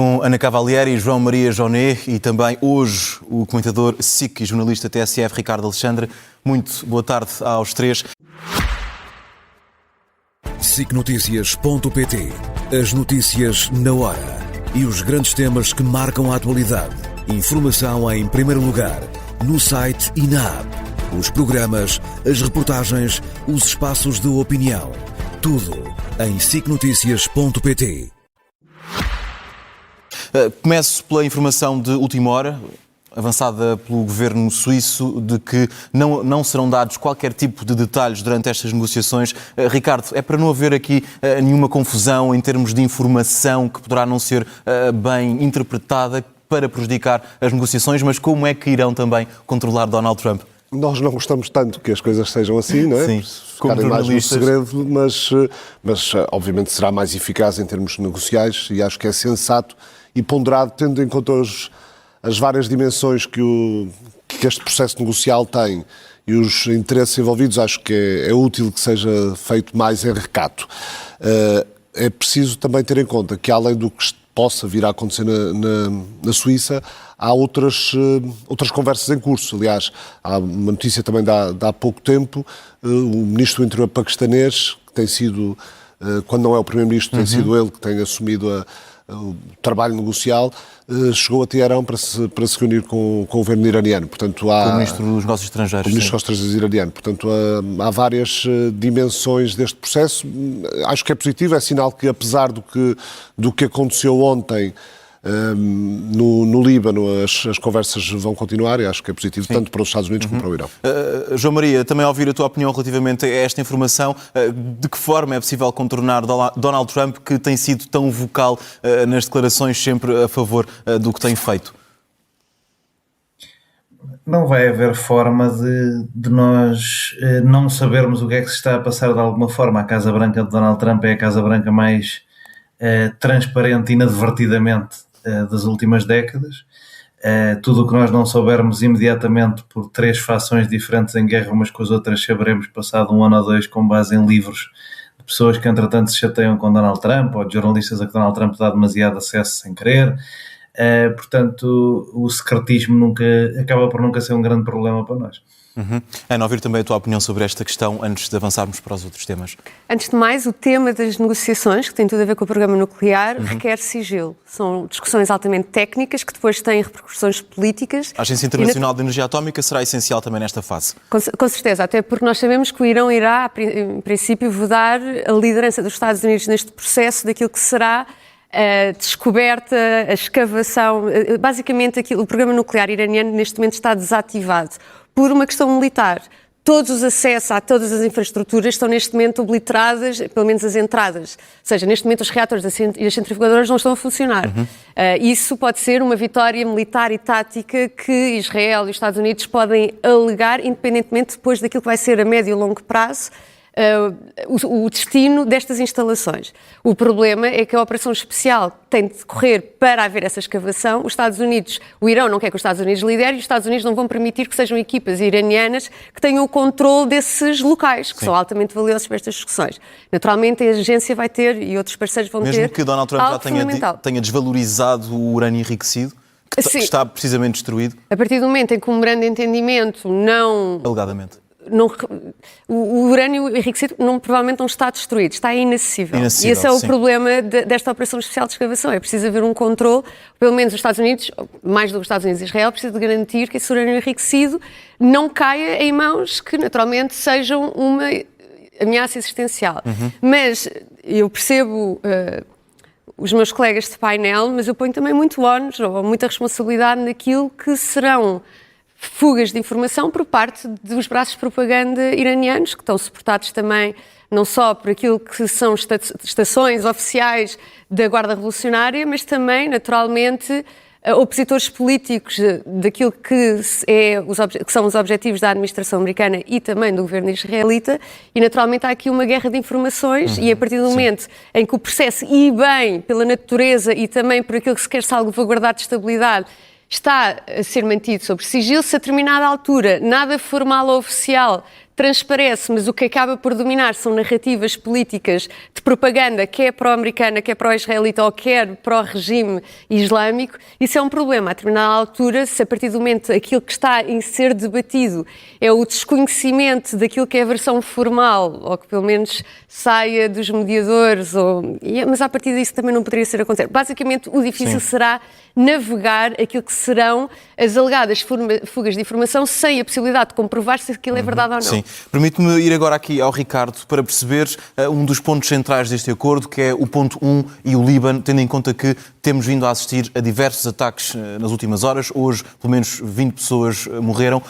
Com Ana Cavalieri, João Maria Jonet e também hoje o comentador SIC e jornalista TSF Ricardo Alexandre. Muito boa tarde aos três. SICNoticias.pt. As notícias na hora e os grandes temas que marcam a atualidade. Informação em primeiro lugar, no site e na app. Os programas, as reportagens, os espaços de opinião. Tudo em SICNoticias.pt. Começo pela informação de última hora, avançada pelo governo suíço, de que não serão dados qualquer tipo de detalhes durante estas negociações. Ricardo, é para não haver aqui nenhuma confusão em termos de informação que poderá não ser bem interpretada para prejudicar as negociações, mas como é que irão também controlar Donald Trump? Nós não gostamos tanto que as coisas sejam assim, não é? Sim, ficarem mais no segredo, mas obviamente será mais eficaz em termos negociais e acho que é sensato e ponderado, tendo em conta as várias dimensões que este processo negocial tem e os interesses envolvidos. Acho que é útil que seja feito mais em recato. É preciso também ter em conta que, além do que possa vir a acontecer na Suíça, há outras conversas em curso. Aliás, há uma notícia também de há pouco tempo, o ministro do Interior paquistanês, que tem sido, quando não é o primeiro-ministro, tem sido ele que tem assumido o trabalho negocial, chegou a Teherão para se reunir com o governo iraniano. Portanto, com o Ministro dos Negócios Estrangeiros. Com o Ministro dos Negócios Estrangeiros iraniano. Portanto, há várias dimensões deste processo. Acho que é positivo, é sinal que, apesar do que aconteceu ontem no Líbano, as conversas vão continuar e acho que é positivo. Sim. Tanto para os Estados Unidos como para o Irão. João Maria, também ouvir a tua opinião relativamente a esta informação. De que forma é possível contornar Donald Trump, que tem sido tão vocal nas declarações sempre a favor do que tem feito? Não vai haver forma de nós não sabermos o que é que se está a passar de alguma forma. A Casa Branca de Donald Trump é a Casa Branca mais transparente e inadvertidamente das últimas décadas. Tudo o que nós não soubermos imediatamente por três fações diferentes em guerra umas com as outras, saberemos passado 1 ano ou 2 com base em livros de pessoas que entretanto se chateiam com Donald Trump ou de jornalistas a que Donald Trump dá demasiado acesso sem querer. Portanto, o secretismo acaba por nunca ser um grande problema para nós. Ana, ouvir também a tua opinião sobre esta questão antes de avançarmos para os outros temas. Antes de mais, o tema das negociações, que tem tudo a ver com o programa nuclear, requer sigilo. São discussões altamente técnicas que depois têm repercussões políticas. A Agência Internacional de Energia Atómica será essencial também nesta fase. Com certeza, até porque nós sabemos que o Irão irá, em princípio, vedar a liderança dos Estados Unidos neste processo daquilo que será a descoberta, a escavação. Basicamente, o programa nuclear iraniano neste momento está desativado por uma questão militar. Todos os acessos a todas as infraestruturas estão neste momento obliteradas, pelo menos as entradas. Ou seja, neste momento os reatores e as centrifugadoras não estão a funcionar. Isso pode ser uma vitória militar e tática que Israel e os Estados Unidos podem alegar, independentemente depois daquilo que vai ser a médio e longo prazo, o destino destas instalações. O problema é que a operação especial tem de decorrer para haver essa escavação. Os Estados Unidos, o Irão não quer que os Estados Unidos liderem e os Estados Unidos não vão permitir que sejam equipas iranianas que tenham o controle desses locais, que são altamente valiosos para estas discussões. Naturalmente, a agência vai ter e outros parceiros vão ter. Mesmo que Donald Trump já tenha desvalorizado o urânio enriquecido, que está precisamente destruído? A partir do momento em que um grande entendimento não... Alegadamente. O urânio enriquecido provavelmente não está destruído, está inacessível. E esse é o problema desta operação especial de escavação. É preciso haver um controle, pelo menos os Estados Unidos, mais do que os Estados Unidos e Israel, precisa de garantir que esse urânio enriquecido não caia em mãos que naturalmente sejam uma ameaça existencial. Mas eu percebo os meus colegas de painel, mas eu ponho também muito ónus ou muita responsabilidade naquilo que serão fugas de informação por parte dos braços de propaganda iranianos, que estão suportados também não só por aquilo que são estações oficiais da Guarda Revolucionária, mas também, naturalmente, opositores políticos daquilo que são os objetivos da administração americana e também do governo israelita, e naturalmente há aqui uma guerra de informações e a partir do momento em que o processo, e bem pela natureza e também por aquilo que se quer salvaguardar de estabilidade, está a ser mantido sob sigilo, se a determinada altura nada formal ou oficial transparece, mas o que acaba por dominar são narrativas políticas de propaganda, quer pró-americana, quer pró-israelita ou quer pró-regime islâmico, isso é um problema. A determinada altura, se a partir do momento aquilo que está em ser debatido é o desconhecimento daquilo que é a versão formal, ou que pelo menos saia dos mediadores, mas a partir disso também não poderia ser acontecer. Basicamente, o difícil será navegar aquilo que serão as alegadas fugas de informação sem a possibilidade de comprovar se aquilo é verdade ou não. Sim. Permite-me ir agora aqui ao Ricardo para perceber um dos pontos centrais deste acordo, que é o ponto 1 e o Líbano, tendo em conta que temos vindo a assistir a diversos ataques nas últimas horas. Hoje, pelo menos 20 pessoas morreram.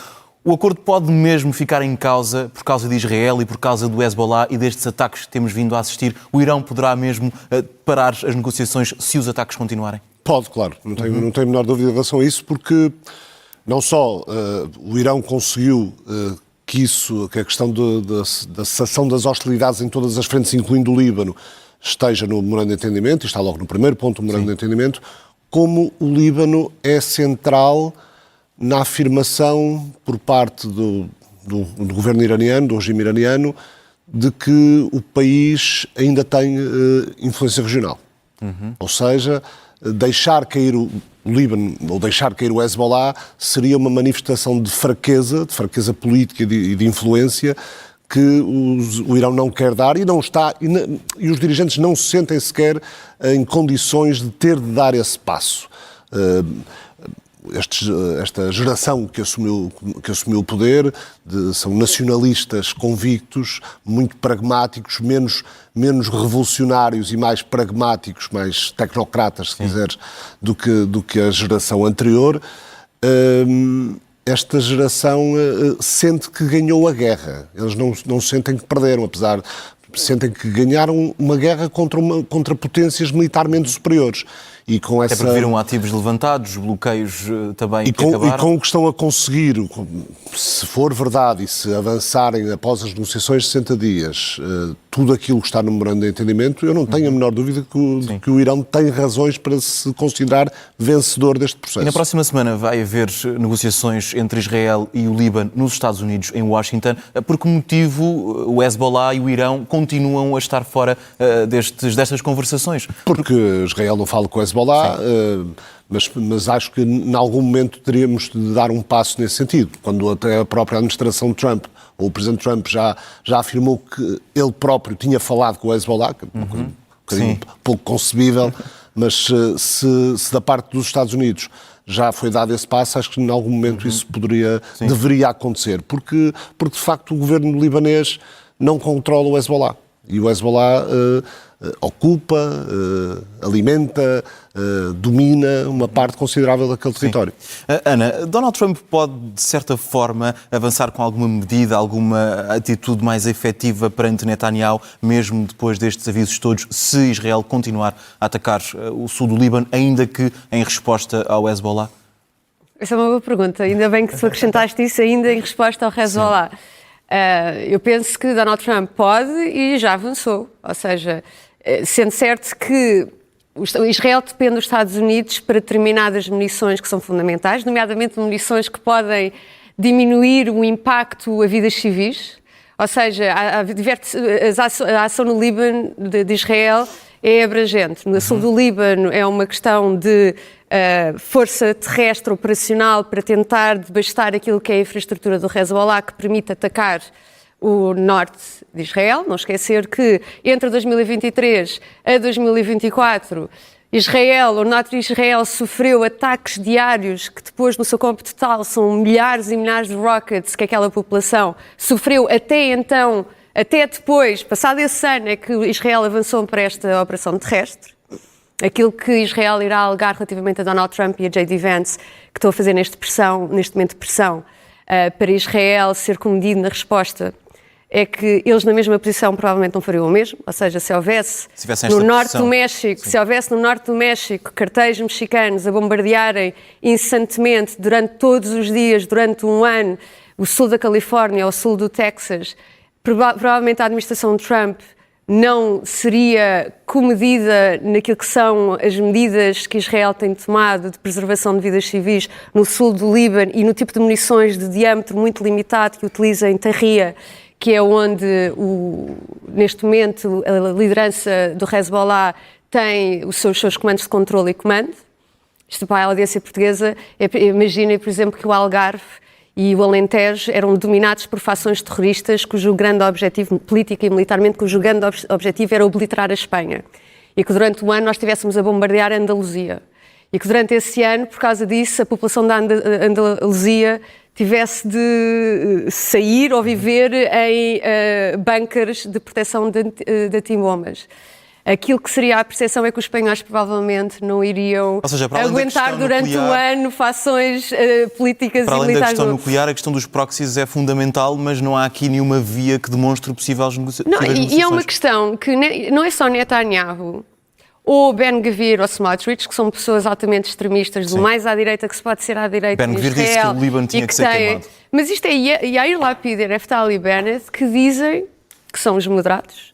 O acordo pode mesmo ficar em causa por causa de Israel e por causa do Hezbollah e destes ataques que temos vindo a assistir? O Irão poderá mesmo parar as negociações se os ataques continuarem? Pode, claro. Não tenho a menor dúvida em relação a isso, porque não só o Irão conseguiu que a questão da cessação das hostilidades em todas as frentes, incluindo o Líbano, esteja no memorando de entendimento, e está logo no primeiro ponto do memorando de entendimento, como o Líbano é central na afirmação por parte do governo iraniano, do regime iraniano, de que o país ainda tem influência regional. Ou seja, deixar cair o Líbano ou deixar cair o Hezbollah seria uma manifestação de fraqueza política e de influência que o Irão não quer dar e não está, e os dirigentes não se sentem sequer em condições de ter de dar esse passo. Esta geração que assumiu o poder são nacionalistas convictos, muito pragmáticos, menos revolucionários e mais pragmáticos, mais tecnocratas, se quiseres, do que a geração anterior. Esta geração sente que ganhou a guerra. Eles não sentem que perderam, apesar sentem que ganharam uma guerra contra potências militarmente superiores. E com essa... Até viram ativos levantados, bloqueios também e com o que estão a conseguir, se for verdade e se avançarem após as negociações de 60 dias, tudo aquilo que está no memorando de entendimento, eu não tenho a menor dúvida que o Irão tem razões para se considerar vencedor deste processo. E na próxima semana vai haver negociações entre Israel e o Líbano nos Estados Unidos, em Washington. Por que motivo o Hezbollah e o Irão continuam a estar fora destas conversações? Porque Israel não fala com o Hezbollah, mas acho que em algum momento teríamos de dar um passo nesse sentido, quando até a própria administração Trump, ou o presidente Trump já afirmou que ele próprio tinha falado com o Hezbollah, que é um bocadinho pouco concebível, mas se da parte dos Estados Unidos já foi dado esse passo, acho que em algum momento isso deveria acontecer, porque de facto o governo libanês não controla o Hezbollah. E o Hezbollah ocupa, alimenta, domina uma parte considerável daquele território. Ana, Donald Trump pode, de certa forma, avançar com alguma medida, alguma atitude mais efetiva perante Netanyahu, mesmo depois destes avisos todos, se Israel continuar a atacar o sul do Líbano, ainda que em resposta ao Hezbollah? Essa é uma boa pergunta. Ainda bem que tu acrescentaste isso ainda em resposta ao Hezbollah. Eu penso que Donald Trump pode e já avançou. Ou seja, sendo certo que Israel depende dos Estados Unidos para determinadas munições que são fundamentais, nomeadamente munições que podem diminuir o impacto a vidas civis. Ou seja, a ação no Líbano de Israel é abrangente. No sul do Líbano é uma questão de força terrestre operacional para tentar devastar aquilo que é a infraestrutura do Hezbollah, que permite atacar o norte de Israel. Não esquecer que entre 2023 a 2024, o norte de Israel sofreu ataques diários que depois, no seu cômputo total, são milhares e milhares de rockets que aquela população sofreu até então. Até depois, passado esse ano, é que Israel avançou para esta operação terrestre. Aquilo que Israel irá alegar relativamente a Donald Trump e a J.D. Vance, que estão a fazer neste momento pressão para Israel ser comedido na resposta, é que eles na mesma posição provavelmente não fariam o mesmo. Ou seja, se houvesse no norte do México cartéis mexicanos a bombardearem incessantemente durante todos os dias, durante um ano, o sul da Califórnia ou o sul do Texas, provavelmente a administração de Trump não seria comedida naquilo que são as medidas que Israel tem tomado de preservação de vidas civis no sul do Líbano e no tipo de munições de diâmetro muito limitado que utiliza em Tahrir, que é onde, neste momento, a liderança do Hezbollah tem os seus comandos de controle e comando. Isto para a audiência portuguesa, imaginem, por exemplo, que o Algarve e o Alentejo eram dominados por fações terroristas cujo grande objetivo, político e militarmente, cujo grande objetivo era obliterar a Espanha. E que durante o ano nós estivéssemos a bombardear a Andaluzia. E que durante esse ano, por causa disso, a população da Andaluzia tivesse de sair ou viver em bunkers de proteção de antibombas. Aquilo que seria a percepção é que os espanhóis provavelmente não iriam aguentar durante o ano fações políticas e militares. Para além da questão nuclear, a questão dos proxies é fundamental, mas não há aqui nenhuma via que demonstre possíveis negociações. E é uma questão que não é só Netanyahu ou Ben-Gvir ou Smotrich, que são pessoas altamente extremistas, do mais à direita que se pode ser à direita em Israel. Ben-Gvir disse que o Líbano tinha que ser queimado. Mas isto é Yair Lapid e Naftali Bennett que dizem que são os moderados,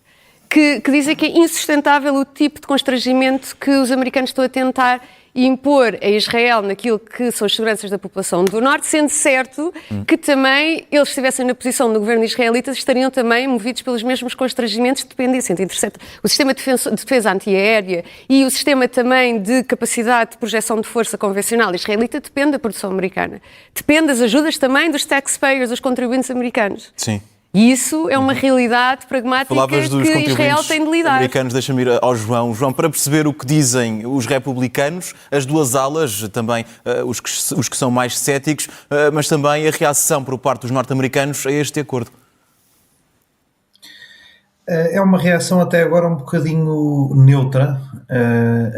que dizem que é insustentável o tipo de constrangimento que os americanos estão a tentar impor a Israel naquilo que são as seguranças da população do Norte, sendo certo que também eles estivessem na posição do governo israelita, estariam também movidos pelos mesmos constrangimentos de dependência entre o sistema de defesa antiaérea e o sistema também de capacidade de projeção de força convencional israelita depende da produção americana. Depende das ajudas também dos taxpayers, dos contribuintes americanos. Sim. E isso é uma realidade pragmática que Israel tem de lidar. Americanos, deixa-me ir ao João. João, para perceber o que dizem os republicanos, as duas alas, também os que são mais céticos, mas também a reação por parte dos norte-americanos a este acordo. É uma reação até agora um bocadinho neutra.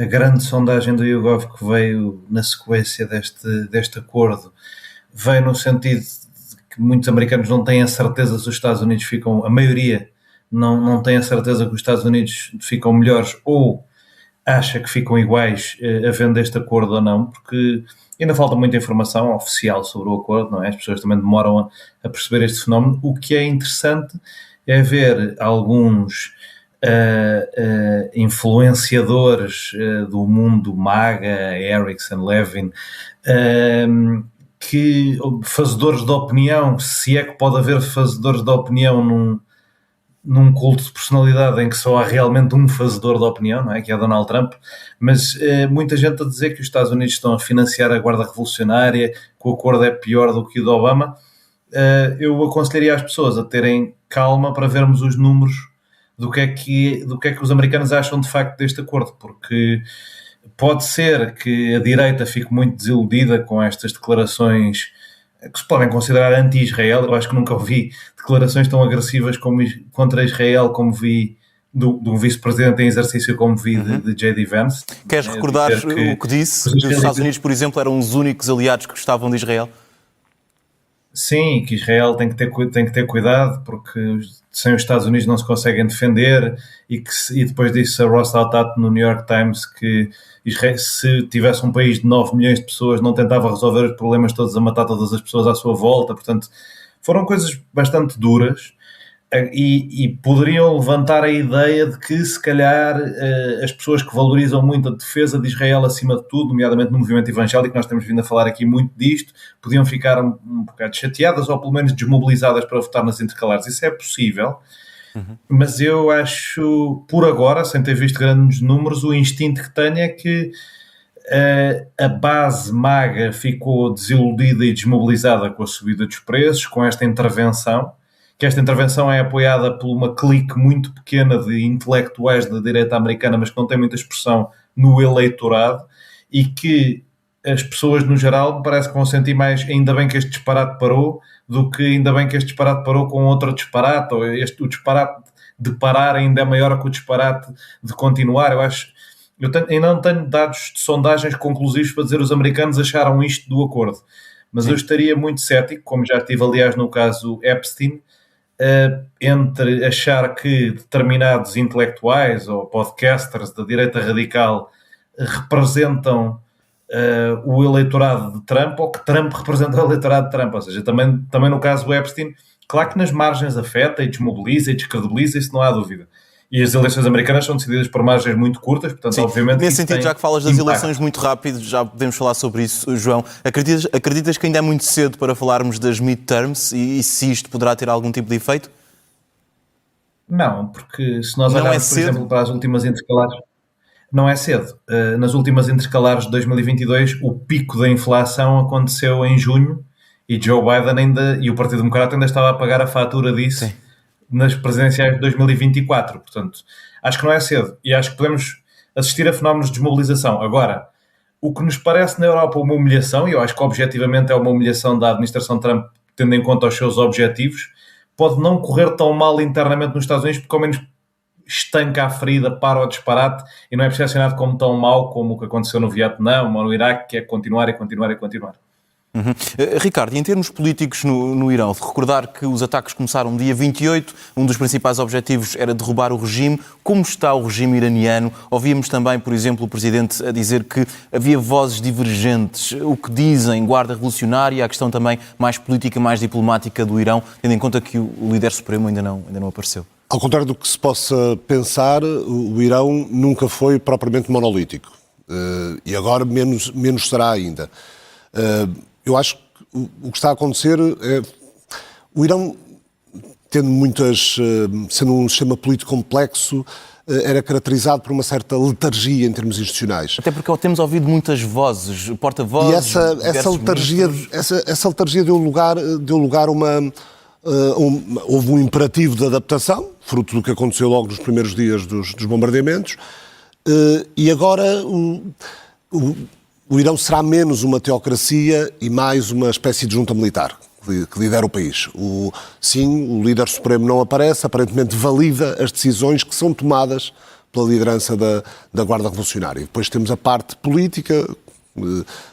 A grande sondagem do YouGov que veio na sequência deste acordo veio no sentido que muitos americanos não têm a certeza se os Estados Unidos ficam, a maioria não tem a certeza que os Estados Unidos ficam melhores ou acha que ficam iguais havendo este acordo ou não, porque ainda falta muita informação oficial sobre o acordo, não é? As pessoas também demoram a perceber este fenómeno. O que é interessante é ver alguns influenciadores do mundo MAGA, Erickson, Levin, que fazedores de opinião, se é que pode haver fazedores de opinião num culto de personalidade em que só há realmente um fazedor de opinião, não é? Que é Donald Trump, mas muita gente a dizer que os Estados Unidos estão a financiar a Guarda Revolucionária, que o acordo é pior do que o de Obama. Eu aconselharia as pessoas a terem calma para vermos os números do que é que os americanos acham de facto deste acordo, porque pode ser que a direita fique muito desiludida com estas declarações que se podem considerar anti-Israel. Eu acho que nunca ouvi declarações tão agressivas contra Israel como vi de um vice-presidente em exercício como vi de J.D. Vance. Queres recordar o que disse? Que os Estados Unidos, por exemplo, eram os únicos aliados que gostavam de Israel? Sim, que Israel tem que ter cuidado, porque sem os Estados Unidos não se conseguem defender, e depois disse a Ross Altat no New York Times que Israel, se tivesse um país de 9 milhões de pessoas, não tentava resolver os problemas todos a matar todas as pessoas à sua volta. Portanto, foram coisas bastante duras e poderiam levantar a ideia de que, se calhar, as pessoas que valorizam muito a defesa de Israel acima de tudo, nomeadamente no movimento evangélico, nós temos vindo a falar aqui muito disto, podiam ficar um bocado chateadas ou pelo menos desmobilizadas para votar nas intercalares. Isso é possível, mas eu acho, por agora, sem ter visto grandes números, o instinto que tenho é que a base MAGA ficou desiludida e desmobilizada com a subida dos preços, com esta intervenção, que esta intervenção é apoiada por uma clique muito pequena de intelectuais da direita americana, mas que não tem muita expressão no eleitorado, e que as pessoas, no geral, parece que vão sentir mais ainda bem que este disparate parou, do que ainda bem que este disparate parou com outro disparate, ou o disparate de parar ainda é maior que o disparate de continuar. Eu ainda não tenho dados de sondagens conclusivos para dizer os americanos acharam isto do acordo, mas eu estaria muito cético, como já estive, aliás, no caso Epstein, entre achar que determinados intelectuais ou podcasters da direita radical representam o eleitorado de Trump, ou que Trump representa o eleitorado de Trump. Ou seja, também no caso do Epstein, claro que nas margens afeta e desmobiliza e descredibiliza, isso não há dúvida. E as eleições americanas são decididas por margens muito curtas, portanto, sim, obviamente... Nesse sentido, já que falas das eleições muito rápido, já podemos falar sobre isso, João. Acreditas que ainda é muito cedo para falarmos das midterms e se isto poderá ter algum tipo de efeito? Não, porque se nós olharmos, por exemplo, para as últimas intercalares... Não é cedo. Nas últimas intercalares de 2022, o pico da inflação aconteceu em junho e Joe Biden e o Partido Democrata ainda estava a pagar a fatura disso. Sim. Nas presidenciais de 2024. Portanto, acho que não é cedo. E acho que podemos assistir a fenómenos de desmobilização. Agora, o que nos parece na Europa uma humilhação, e eu acho que objetivamente é uma humilhação da administração Trump, tendo em conta os seus objetivos, pode não correr tão mal internamente nos Estados Unidos, porque ao menos estanca a ferida, para o disparate, e não é percepcionado como tão mau como o que aconteceu no Vietnã ou no Iraque, que é continuar e continuar e continuar. Uhum. Ricardo, e em termos políticos no Irão, de recordar que os ataques começaram dia 28, um dos principais objetivos era derrubar o regime. Como está o regime iraniano? Ouvíamos também, por exemplo, o Presidente a dizer que havia vozes divergentes. O que dizem Guarda Revolucionária, a questão também mais política, mais diplomática do Irão, tendo em conta que o líder supremo ainda não apareceu? Ao contrário do que se possa pensar, o Irão nunca foi propriamente monolítico. E agora menos será ainda. Eu acho que o que está a acontecer é... O Irão, sendo um sistema político complexo, era caracterizado por uma certa letargia em termos institucionais. Até porque temos ouvido muitas vozes, porta-vozes... E essa letargia deu lugar a uma... houve um imperativo de adaptação, fruto do que aconteceu logo nos primeiros dias dos bombardeamentos, e agora o Irão será menos uma teocracia e mais uma espécie de junta militar que lidera o país. O líder supremo não aparece, aparentemente valida as decisões que são tomadas pela liderança da Guarda Revolucionária. Depois temos a parte política,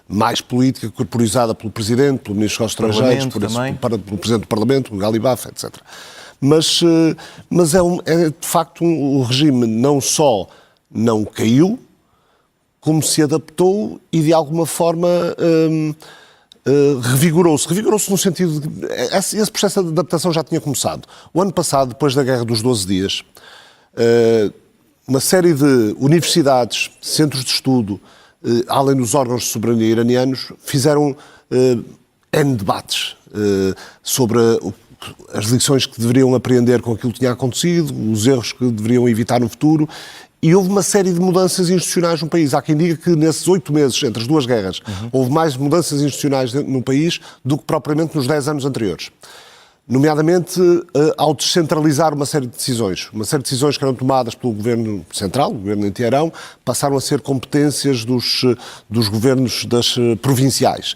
mais política, corporizada pelo Presidente, pelo Ministro dos Estrangeiros, pelo Presidente do Parlamento, o Galibaf, etc. Mas é de facto o regime não só não caiu, como se adaptou e de alguma forma revigorou-se. Revigorou-se no sentido de que esse processo de adaptação já tinha começado. O ano passado, depois da Guerra dos 12 Dias, uma série de universidades, centros de estudo, além dos órgãos de soberania iranianos, fizeram N debates sobre as lições que deveriam aprender com aquilo que tinha acontecido, os erros que deveriam evitar no futuro, e houve uma série de mudanças institucionais no país. Há quem diga que nesses 8 meses, entre as duas guerras, houve mais mudanças institucionais no país do que propriamente nos 10 anos anteriores. Nomeadamente ao descentralizar uma série de decisões. Uma série de decisões que eram tomadas pelo Governo Central, o Governo em Teherão, passaram a ser competências dos governos das provinciais.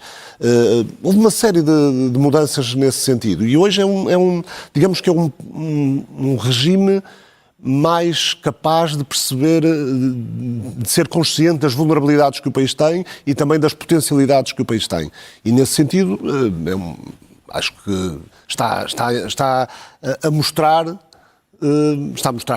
Houve uma série de mudanças nesse sentido. E hoje digamos que é um regime mais capaz de perceber, de ser consciente das vulnerabilidades que o país tem e também das potencialidades que o país tem. E nesse sentido, acho que está a mostrar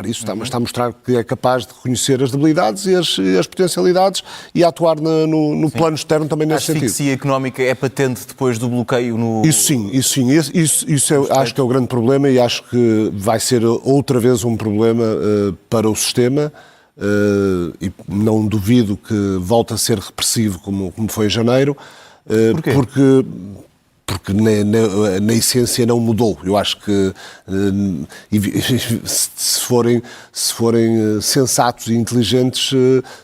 isso, está a mostrar que é capaz de reconhecer as debilidades e as potencialidades e a atuar no plano externo também nesse sentido. A asfixia económica é patente depois do bloqueio no... Isso sim. Acho que é o grande problema e acho que vai ser outra vez um problema para o sistema e não duvido que volte a ser repressivo como foi em janeiro. Porquê? Porque na essência não mudou. Eu acho que se forem sensatos e inteligentes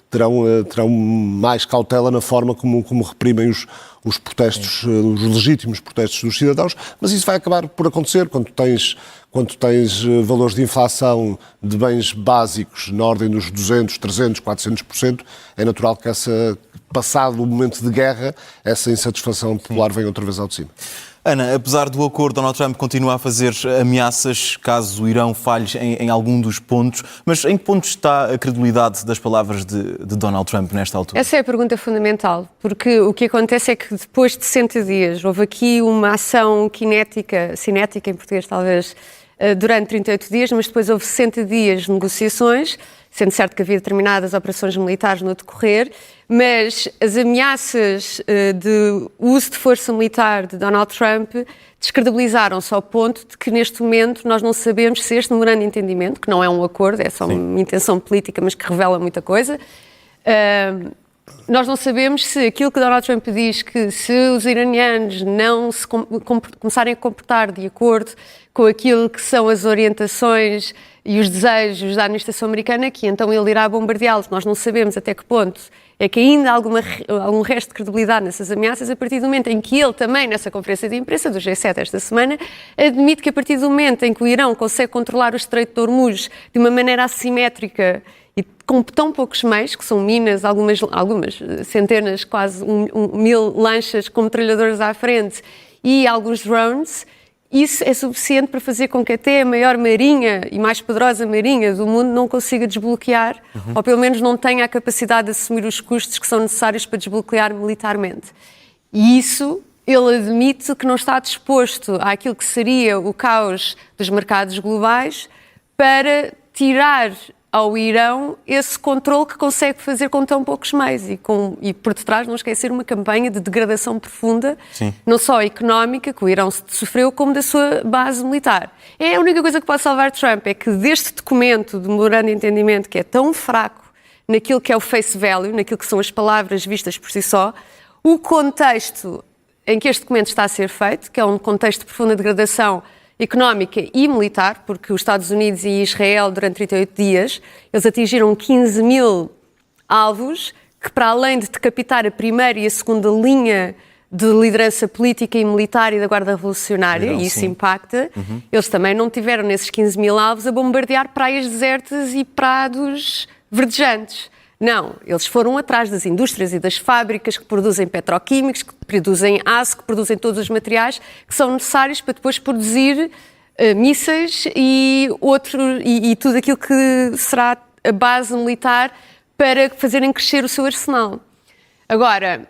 terão mais cautela na forma como reprimem os protestos, os legítimos protestos dos cidadãos, mas isso vai acabar por acontecer quando tens valores de inflação de bens básicos na ordem dos 200, 300, 400%, é natural que passado o momento de guerra, essa insatisfação popular venha outra vez ao de cima. Ana, apesar do acordo, Donald Trump continua a fazer ameaças caso o Irão falhe em algum dos pontos, mas em que ponto está a credibilidade das palavras de Donald Trump nesta altura? Essa é a pergunta fundamental, porque o que acontece é que depois de 60 dias houve aqui uma ação cinética em português talvez, durante 38 dias, mas depois houve 60 dias de negociações, sendo certo que havia determinadas operações militares no decorrer, mas as ameaças de uso de força militar de Donald Trump descredibilizaram-se ao ponto de que neste momento nós não sabemos se este memorando de entendimento, que não é um acordo, é só uma intenção política, mas que revela muita coisa, nós não sabemos se aquilo que Donald Trump diz, que se os iranianos não se começarem a comportar de acordo com aquilo que são as orientações e os desejos da administração americana, que então ele irá bombardeá-los. Nós não sabemos até que ponto é que ainda há algum resto de credibilidade nessas ameaças, a partir do momento em que ele também, nessa conferência de imprensa do G7 esta semana, admite que a partir do momento em que o Irão consegue controlar o Estreito de Hormuz de uma maneira assimétrica e com tão poucos meios, que são minas, algumas centenas, quase 1000 lanchas com metralhadores à frente e alguns drones, isso é suficiente para fazer com que até a maior marinha e mais poderosa marinha do mundo não consiga desbloquear, ou pelo menos não tenha a capacidade de assumir os custos que são necessários para desbloquear militarmente. E isso ele admite que não está disposto àquilo que seria o caos dos mercados globais para tirar ao Irão esse controle que consegue fazer com tão poucos meios e por detrás não esquecer uma campanha de degradação profunda, não só económica, que o Irão sofreu, como da sua base militar. É a única coisa que pode salvar Trump, é que deste documento de memorando de entendimento, que é tão fraco naquilo que é o face value, naquilo que são as palavras vistas por si só, o contexto em que este documento está a ser feito, que é um contexto de profunda degradação económica e militar, porque os Estados Unidos e Israel, durante 38 dias, eles atingiram 15 mil alvos que, para além de decapitar a primeira e a segunda linha de liderança política e militar e da Guarda Revolucionária, e isso impacta, eles também não tiveram, nesses 15 mil alvos, a bombardear praias desertas e prados verdejantes. Não, eles foram atrás das indústrias e das fábricas que produzem petroquímicos, que produzem aço, que produzem todos os materiais que são necessários para depois produzir mísseis e tudo aquilo que será a base militar para fazerem crescer o seu arsenal. Agora,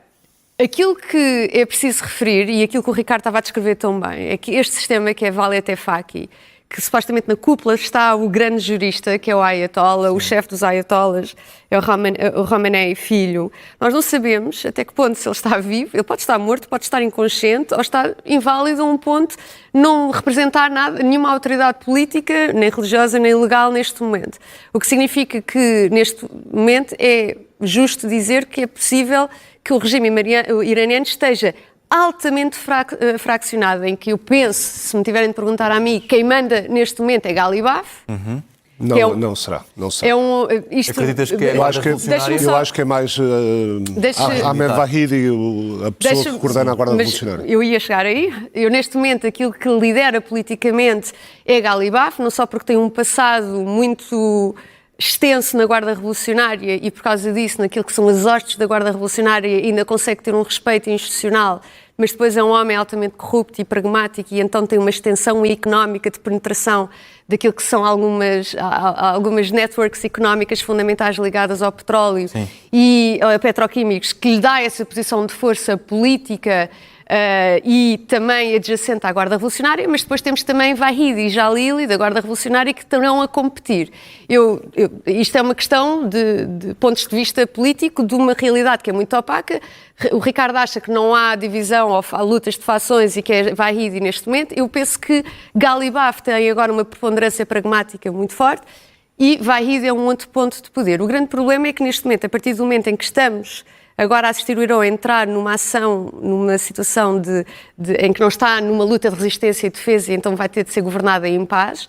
aquilo que é preciso referir, e aquilo que o Ricardo estava a descrever tão bem, é que este sistema que é Valete Faki, que supostamente na cúpula está o grande jurista, que é o Ayatollah, o chefe dos Ayatollahs, é o Khamenei filho. Nós não sabemos até que ponto, se ele está vivo, ele pode estar morto, pode estar inconsciente, ou está inválido a um ponto não representar nada, nenhuma autoridade política, nem religiosa, nem legal neste momento. O que significa que, neste momento, é justo dizer que é possível que o regime iraniano esteja altamente fraccionado, em que eu penso, se me tiverem de perguntar a mim, quem manda neste momento é Galibaf. Não será. Acreditas que é eu acho que é mais Ahmed Vahidi, a pessoa que coordena a Guarda Revolucionária. Eu ia chegar aí. Eu, neste momento, aquilo que lidera politicamente é Galibaf, não só porque tem um passado muito extenso na Guarda Revolucionária e, por causa disso, naquilo que são as hostes da Guarda Revolucionária, ainda consegue ter um respeito institucional, mas depois é um homem altamente corrupto e pragmático e então tem uma extensão económica de penetração daquilo que são algumas networks económicas fundamentais ligadas ao petróleo e a petroquímicos, que lhe dá essa posição de força política e também adjacente à Guarda Revolucionária, mas depois temos também Vahidi e Jalili da Guarda Revolucionária que estão a competir. Isto é uma questão de pontos de vista político, de uma realidade que é muito opaca. O Ricardo acha que não há divisão ou há lutas de fações e que é Vahidi neste momento. Eu penso que Galibaf tem agora uma preponderância pragmática muito forte e Vahidi é um outro ponto de poder. O grande problema é que neste momento, a partir do momento em que estamos agora a assistir o Irão a entrar numa ação, numa situação em que não está numa luta de resistência e defesa e então vai ter de ser governada em paz,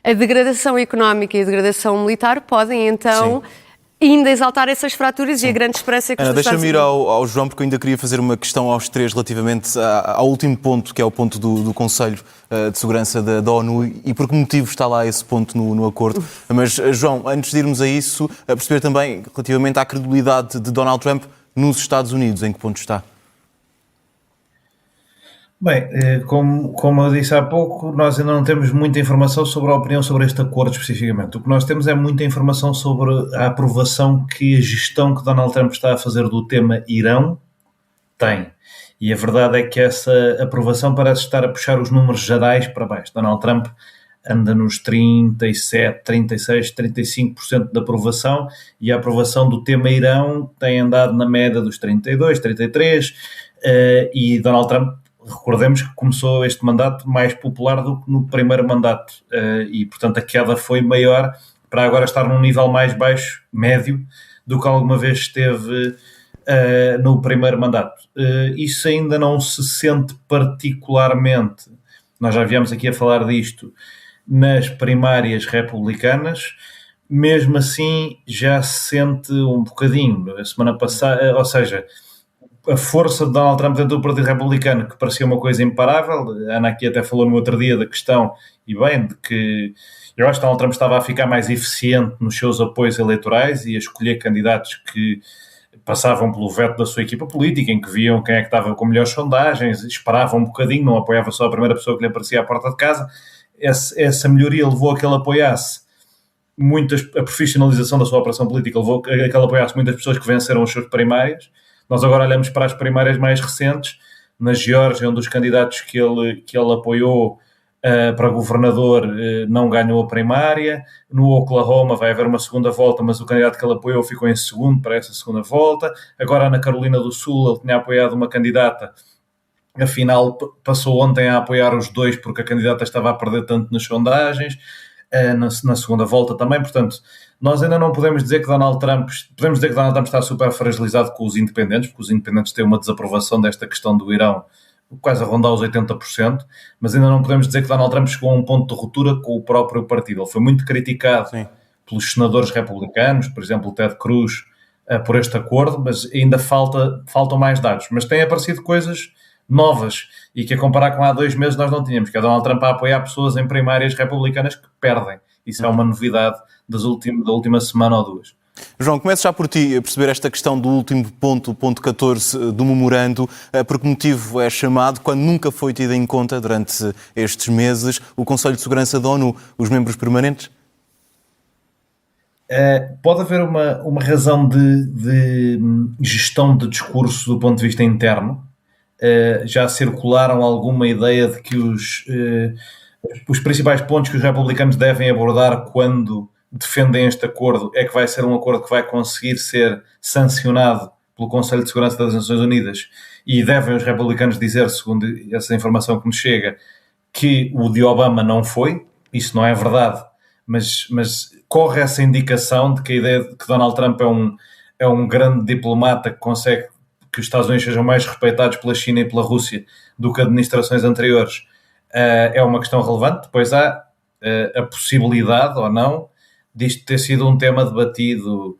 a degradação económica e a degradação militar podem então ainda exaltar essas fraturas e a grande esperança é que Ana, deixa-me ir ao João, porque eu ainda queria fazer uma questão aos três relativamente ao último ponto, que é o ponto do Conselho de Segurança da ONU, e por que motivo está lá esse ponto no acordo. Mas, João, antes de irmos a isso, a perceber também relativamente à credibilidade de Donald Trump nos Estados Unidos, em que ponto está? Bem, como eu disse há pouco, nós ainda não temos muita informação sobre a opinião sobre este acordo especificamente. O que nós temos é muita informação sobre a aprovação que a gestão que Donald Trump está a fazer do tema Irão tem. E a verdade é que essa aprovação parece estar a puxar os números gerais para baixo. Donald Trump anda nos 37, 36, 35% de aprovação, e a aprovação do tema Irão tem andado na média dos 32, 33, e Donald Trump, recordemos que começou este mandato mais popular do que no primeiro mandato, e portanto a queda foi maior para agora estar num nível mais baixo, médio, do que alguma vez esteve no primeiro mandato. Isso ainda não se sente particularmente, nós já viemos aqui a falar disto, nas primárias republicanas, mesmo assim já se sente um bocadinho. A semana passada, ou seja, a força de Donald Trump dentro do Partido Republicano, que parecia uma coisa imparável, a Ana aqui até falou no outro dia da questão, e bem, de que eu acho que Donald Trump estava a ficar mais eficiente nos seus apoios eleitorais e a escolher candidatos que passavam pelo veto da sua equipa política, em que viam quem é que estava com melhores sondagens, esperavam um bocadinho, não apoiava só a primeira pessoa que lhe aparecia à porta de casa. Essa melhoria levou a que ele apoiasse a profissionalização da sua operação política, levou a que ele apoiasse muitas pessoas que venceram as suas primárias. Nós agora olhamos para as primárias mais recentes, na Geórgia, onde os candidatos que ele apoiou para governador não ganhou a primária. No Oklahoma vai haver uma segunda volta, mas o candidato que ele apoiou ficou em segundo para essa segunda volta. Agora na Carolina do Sul ele tinha apoiado uma candidata, afinal passou ontem a apoiar os dois porque a candidata estava a perder tanto nas sondagens, na segunda volta também. Portanto, nós ainda não podemos dizer que Donald Trump está super fragilizado com os independentes, porque os independentes têm uma desaprovação desta questão do Irão quase a rondar os 80%, mas ainda não podemos dizer que Donald Trump chegou a um ponto de ruptura com o próprio partido. Ele foi muito criticado pelos senadores republicanos, por exemplo, o Ted Cruz, por este acordo, mas ainda faltam mais dados. Mas têm aparecido coisas novas e que, a comparar com há 2 meses, nós não tínhamos, que é Donald Trump a apoiar pessoas em primárias republicanas que perdem. Isso é uma novidade da última semana ou 2. João, começo já por ti a perceber esta questão do último ponto, o ponto 14 do memorando. Por que motivo é chamado, quando nunca foi tido em conta durante estes meses, o Conselho de Segurança da ONU, os membros permanentes? Pode haver uma razão de gestão de discurso do ponto de vista interno. Já circularam alguma ideia de que os principais pontos que os republicanos devem abordar quando defendem este acordo é que vai ser um acordo que vai conseguir ser sancionado pelo Conselho de Segurança das Nações Unidas, e devem os republicanos dizer, segundo essa informação que nos chega, que o de Obama não foi. Isso não é verdade, mas corre essa indicação de que a ideia de que Donald Trump é um grande diplomata que consegue que os Estados Unidos sejam mais respeitados pela China e pela Rússia do que administrações anteriores, é uma questão relevante. Depois há a possibilidade ou não disto ter sido um tema debatido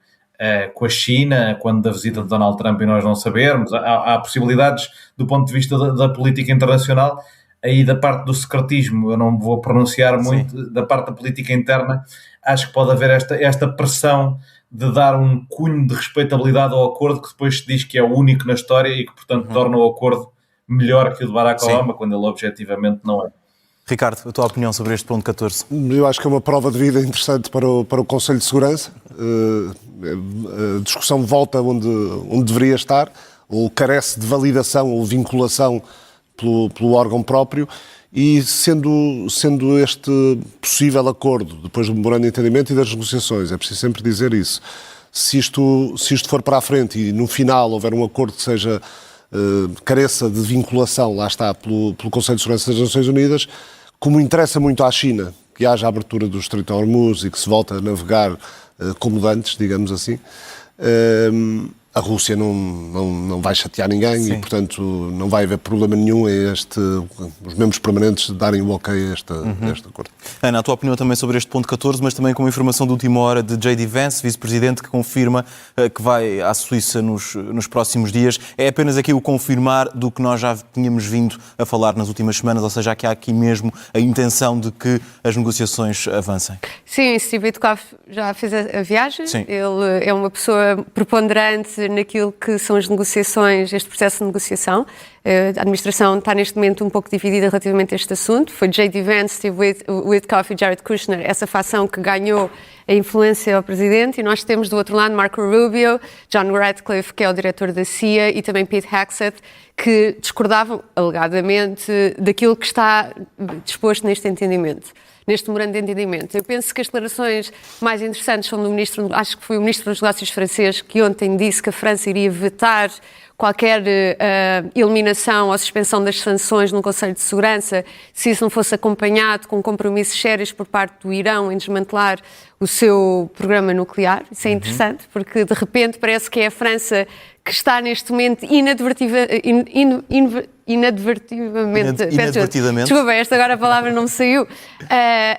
com a China, quando da visita de Donald Trump, e nós não sabermos. Há possibilidades do ponto de vista da política internacional. Aí da parte do secretismo, eu não me vou pronunciar muito. Da parte da política interna, acho que pode haver esta pressão de dar um cunho de respeitabilidade ao acordo, que depois se diz que é o único na história e que, portanto, torna o acordo melhor que o de Barack Obama, quando ele objetivamente não é. Ricardo, a tua opinião sobre este ponto 14? Eu acho que é uma prova de vida interessante para o Conselho de Segurança. A discussão volta onde deveria estar, ou carece de validação ou vinculação pelo órgão próprio, e sendo este possível acordo, depois do memorando de entendimento e das negociações, é preciso sempre dizer isso, se isto for para a frente e no final houver um acordo que seja careça de vinculação, lá está, pelo Conselho de Segurança das Nações Unidas, como interessa muito à China que haja a abertura do Estreito de Hormuz e que se volte a navegar como dantes, digamos assim, a Rússia não vai chatear ninguém. Sim. E, portanto, não vai haver problema nenhum em os membros permanentes darem o ok a este acordo. Ana, a tua opinião também sobre este ponto 14, mas também com uma informação de última hora de J.D. Vance, vice-presidente, que confirma que vai à Suíça nos próximos dias. É apenas aqui o confirmar do que nós já tínhamos vindo a falar nas últimas semanas, ou seja, que há aqui mesmo a intenção de que as negociações avancem. Sim, Steve Witkoff já fez a viagem. Sim. Ele é uma pessoa preponderante naquilo que são as negociações, este processo de negociação. A administração está neste momento um pouco dividida relativamente a este assunto. Foi J.D. Vance, Steve Witkoff e Jared Kushner, essa facção que ganhou a influência ao presidente, e nós temos do outro lado Marco Rubio, John Ratcliffe, que é o diretor da CIA, e também Pete Hegseth, que discordavam, alegadamente, daquilo que está disposto neste entendimento, neste memorando de entendimento. Eu penso que as declarações mais interessantes são do ministro, acho que foi o ministro dos Negócios francês, que ontem disse que a França iria vetar qualquer eliminação ou suspensão das sanções no Conselho de Segurança, se isso não fosse acompanhado com compromissos sérios por parte do Irão em desmantelar o seu programa nuclear. Isso é interessante, porque de repente parece que é a França que está neste momento inadvertidamente. Desculpa, esta agora a palavra não me saiu.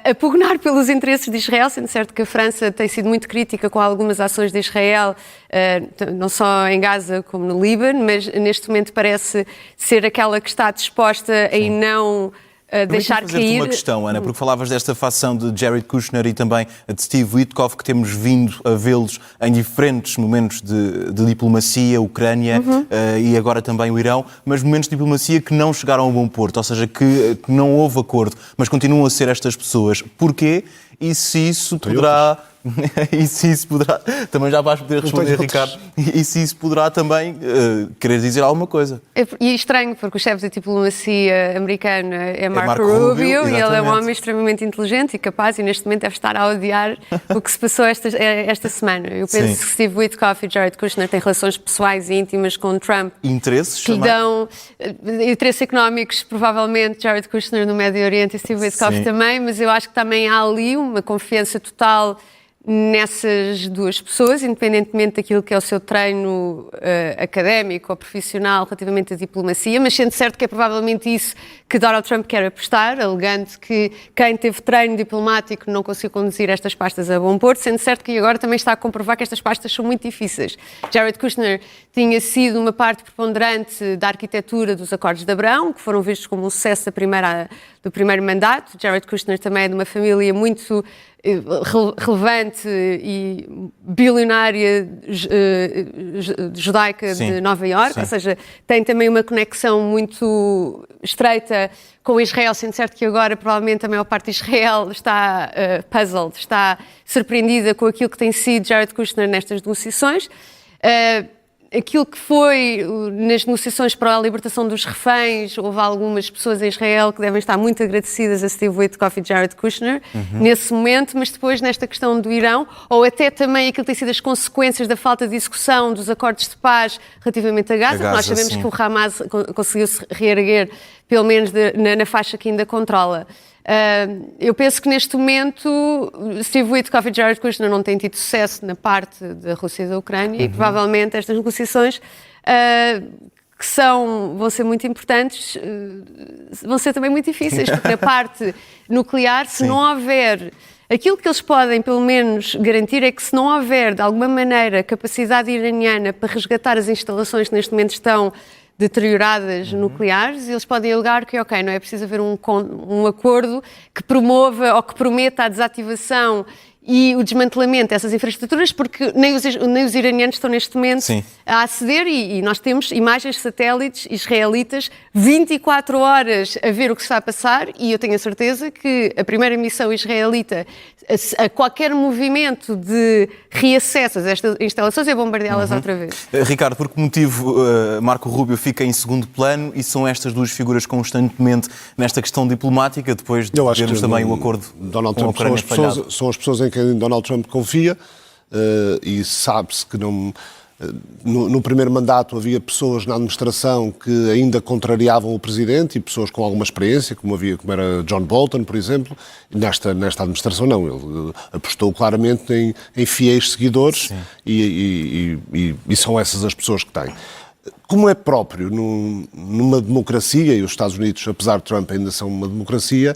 A pugnar pelos interesses de Israel, sendo certo que a França tem sido muito crítica com algumas ações de Israel, não só em Gaza como no Líbano, mas neste momento parece ser aquela que está disposta a não deixar cair. Uma questão, Ana, porque falavas desta facção de Jared Kushner e também de Steve Witkoff, que temos vindo a vê-los em diferentes momentos de diplomacia, Ucrânia e agora também o Irão, mas momentos de diplomacia que não chegaram a bom porto, ou seja, que não houve acordo, mas continuam a ser estas pessoas. Porquê? E se isso poderá... E se isso poderá... Também já vais poder responder, Ricardo. E se isso poderá também querer dizer alguma coisa. E é estranho, porque o chefe da diplomacia americana é Marco Rubio, e ele é um homem extremamente inteligente e capaz, e neste momento deve estar a odiar o que se passou esta semana. Eu penso que Steve Witkoff e Jared Kushner têm relações pessoais e íntimas com Trump. Interesses que lhe dão interesses económicos, provavelmente, Jared Kushner no Médio Oriente e Steve Witkoff também, mas eu acho que também há ali uma confiança total nessas duas pessoas, independentemente daquilo que é o seu treino académico ou profissional relativamente à diplomacia, mas sendo certo que é provavelmente isso que Donald Trump quer apostar, alegando que quem teve treino diplomático não conseguiu conduzir estas pastas a bom porto, sendo certo que agora também está a comprovar que estas pastas são muito difíceis. Jared Kushner tinha sido uma parte preponderante da arquitetura dos Acordos de Abrão, que foram vistos como um sucesso do primeiro mandato. Jared Kushner também é de uma família muito relevante e bilionária judaica de Nova Iorque, ou seja, tem também uma conexão muito estreita com Israel, sendo certo que agora provavelmente a maior parte de Israel está puzzled, está surpreendida com aquilo que tem sido Jared Kushner nestas negociações. Aquilo que foi nas negociações para a libertação dos reféns, houve algumas pessoas em Israel que devem estar muito agradecidas a Steve Witkoff e Jared Kushner nesse momento, mas depois nesta questão do Irão, ou até também aquilo que tem sido as consequências da falta de execução dos acordos de paz relativamente a Gaza, nós sabemos que o Hamas conseguiu-se reerguer, pelo menos na faixa que ainda controla. Eu penso que neste momento Steve Witkoff e Jared Kushner não têm tido sucesso na parte da Rússia e da Ucrânia e provavelmente estas negociações que vão ser muito importantes, vão ser também muito difíceis, porque na parte nuclear, se não houver... Aquilo que eles podem, pelo menos, garantir é que se não houver, de alguma maneira, capacidade iraniana para resgatar as instalações que neste momento estão deterioradas nucleares, eles podem alegar que, não é preciso haver um acordo que promova ou que prometa a desativação e o desmantelamento dessas infraestruturas, porque nem os iranianos estão neste momento a aceder e nós temos imagens de satélites israelitas 24 horas a ver o que está a passar e eu tenho a certeza que a primeira missão israelita a qualquer movimento de reacesso a estas instalações é bombardeá-las outra vez. Ricardo, por que motivo Marco Rubio fica em segundo plano e são estas duas figuras constantemente nesta questão diplomática, depois de vermos também o acordo Donald Trump são as pessoas em quem Donald Trump confia e sabe-se que no primeiro mandato havia pessoas na administração que ainda contrariavam o presidente e pessoas com alguma experiência, como era John Bolton, por exemplo. Nesta administração não, ele apostou claramente em fiéis seguidores e são essas as pessoas que têm. Como é próprio numa democracia, e os Estados Unidos, apesar de Trump, ainda são uma democracia,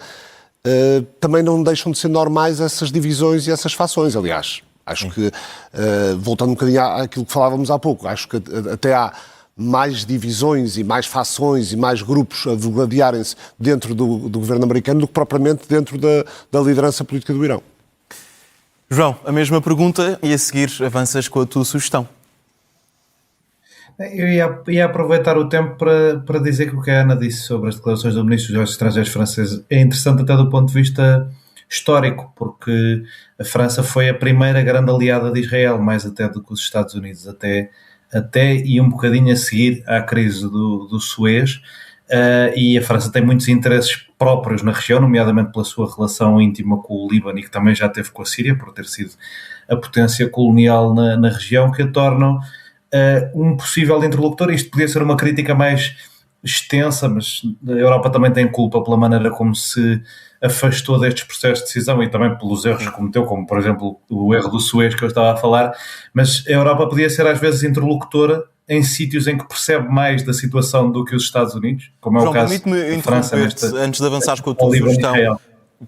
também não deixam de ser normais essas divisões e essas fações. Aliás, acho que, voltando um bocadinho àquilo que falávamos há pouco, acho que até há mais divisões e mais fações e mais grupos a degladiarem-se dentro do governo americano do que propriamente dentro da liderança política do Irão. João, a mesma pergunta e a seguir avanças com a tua sugestão. Eu ia aproveitar o tempo para dizer que o que a Ana disse sobre as declarações do Ministro dos Negócios Estrangeiros francês é interessante até do ponto de vista histórico, porque a França foi a primeira grande aliada de Israel, mais até do que os Estados Unidos, até e um bocadinho a seguir à crise do Suez, e a França tem muitos interesses próprios na região, nomeadamente pela sua relação íntima com o Líbano e que também já teve com a Síria, por ter sido a potência colonial na região, que a tornam um possível interlocutor. Isto podia ser uma crítica mais extensa, mas a Europa também tem culpa pela maneira como se afastou destes processos de decisão e também pelos erros que cometeu, como por exemplo o erro do Suez que eu estava a falar, mas a Europa podia ser às vezes interlocutora em sítios em que percebe mais da situação do que os Estados Unidos, como é João, o caso da França. Antes de avançares com a tua sugestão,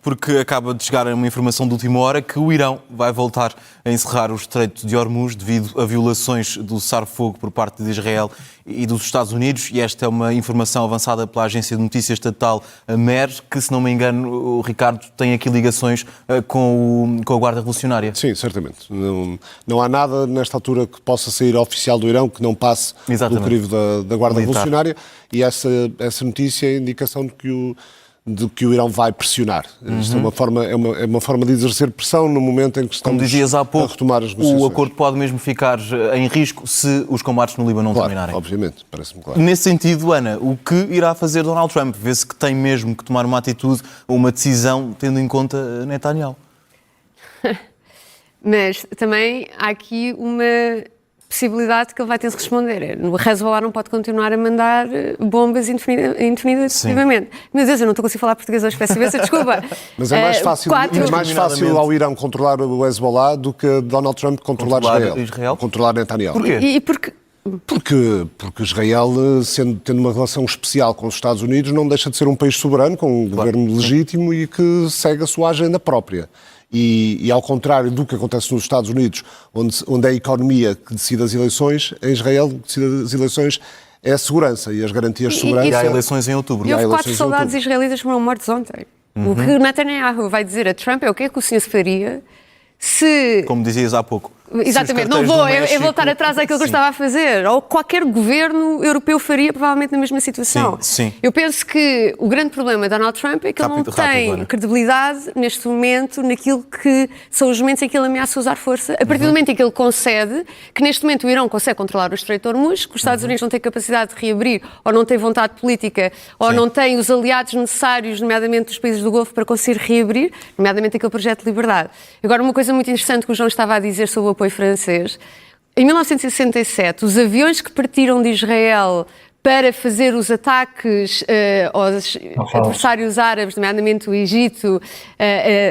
porque acaba de chegar uma informação de última hora que o Irão vai voltar a encerrar o Estreito de Hormuz devido a violações do cessar-fogo por parte de Israel e dos Estados Unidos, e esta é uma informação avançada pela agência de notícias estatal MER, que, se não me engano, o Ricardo tem aqui ligações com a Guarda Revolucionária. Sim, certamente. Não há nada nesta altura que possa sair oficial do Irão que não passe do crivo da Guarda Revolucionária, e essa notícia é a indicação de que o Irão vai pressionar. Isto é uma forma de exercer pressão no momento em que estamos, como dizias há pouco, a retomar as negociações. O acordo pode mesmo ficar em risco se os combates no Líbano não terminarem. Obviamente, parece-me claro. Nesse sentido, Ana, o que irá fazer Donald Trump? Vê-se que tem mesmo que tomar uma atitude, uma decisão, tendo em conta Netanyahu. Mas também há aqui uma possibilidade que ele vai ter de responder. O Hezbollah não pode continuar a mandar bombas indefinitivamente. Meu Deus, eu não estou conseguindo falar português hoje, peço imensa desculpa. Mas é mais fácil ao Irão controlar o Hezbollah do que Donald Trump controlar Israel. Controlar Netanyahu. Porquê? Porque Israel, tendo uma relação especial com os Estados Unidos, não deixa de ser um país soberano, com um governo legítimo e que segue a sua agenda própria. E ao contrário do que acontece nos Estados Unidos, onde é a economia que decide as eleições, em Israel o que decide as eleições é a segurança e as garantias de segurança. E há eleições em outubro. E houve 4 soldados israelitas que foram mortos ontem. O que Netanyahu vai dizer a Trump é o que é que o senhor faria se... Como dizias há pouco. Exatamente, não vou, é voltar atrás àquilo que eu estava a fazer. Ou qualquer governo europeu faria provavelmente na mesma situação. Sim. Eu penso que o grande problema de Donald Trump é que ele não tem credibilidade neste momento naquilo que são os momentos em que ele ameaça usar força. A partir do momento em que ele concede, que neste momento o Irão consegue controlar o Estreito de Hormuz, que os Estados Unidos não têm capacidade de reabrir, ou não têm vontade política, ou não têm os aliados necessários, nomeadamente dos países do Golfo, para conseguir reabrir, nomeadamente aquele projeto de liberdade. Agora, uma coisa muito interessante que o João estava a dizer sobre o apoio francês. Em 1967, os aviões que partiram de Israel para fazer os ataques aos adversários árabes, nomeadamente o Egito,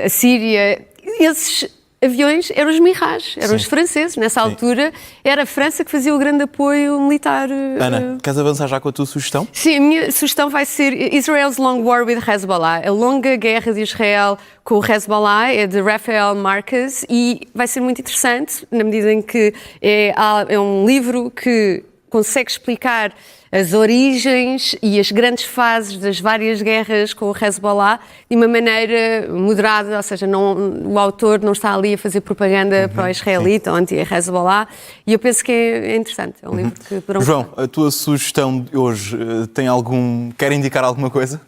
a Síria, esses aviões eram os Mirage, eram os franceses. Nessa altura, era a França que fazia o grande apoio militar. Ana, queres avançar já com a tua sugestão? Sim, a minha sugestão vai ser Israel's Long War with Hezbollah, a longa guerra de Israel com o Hezbollah, é de Rafael Marquez, e vai ser muito interessante, na medida em que é um livro que consegue explicar as origens e as grandes fases das várias guerras com o Hezbollah de uma maneira moderada, ou seja, o autor não está ali a fazer propaganda pró-israelita ou anti-Hezbollah, e eu penso que é interessante, é um livro que poderão... João, a tua sugestão de hoje quer indicar alguma coisa?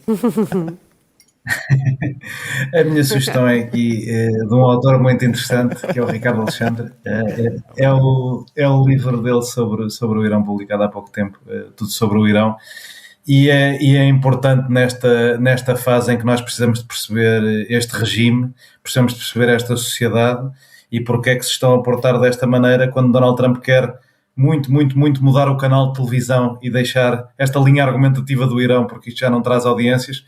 A minha sugestão é aqui de um autor muito interessante, que é o Ricardo Alexandre. É o livro dele sobre o Irão, publicado há pouco tempo, tudo sobre o Irão. E é importante nesta fase em que nós precisamos de perceber este regime, precisamos de perceber esta sociedade e porque é que se estão a portar desta maneira quando Donald Trump quer muito mudar o canal de televisão e deixar esta linha argumentativa do Irão, porque isto já não traz audiências.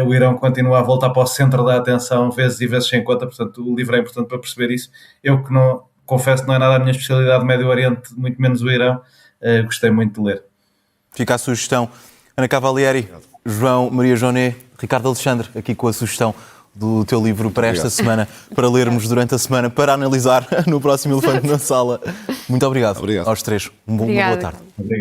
O Irão continua a voltar para o centro da atenção vezes e vezes sem conta, portanto o livro é importante para perceber isso. Eu que não, confesso que não é nada a minha especialidade, Médio Oriente, muito menos o Irão, gostei muito de ler. Fica a sugestão. Ana Cavalieri, João Maria Joné, Ricardo Alexandre, aqui com a sugestão do teu livro para esta semana, para lermos durante a semana, para analisar no próximo Elefante na Sala. Muito obrigado aos três. Uma boa tarde. Obrigado.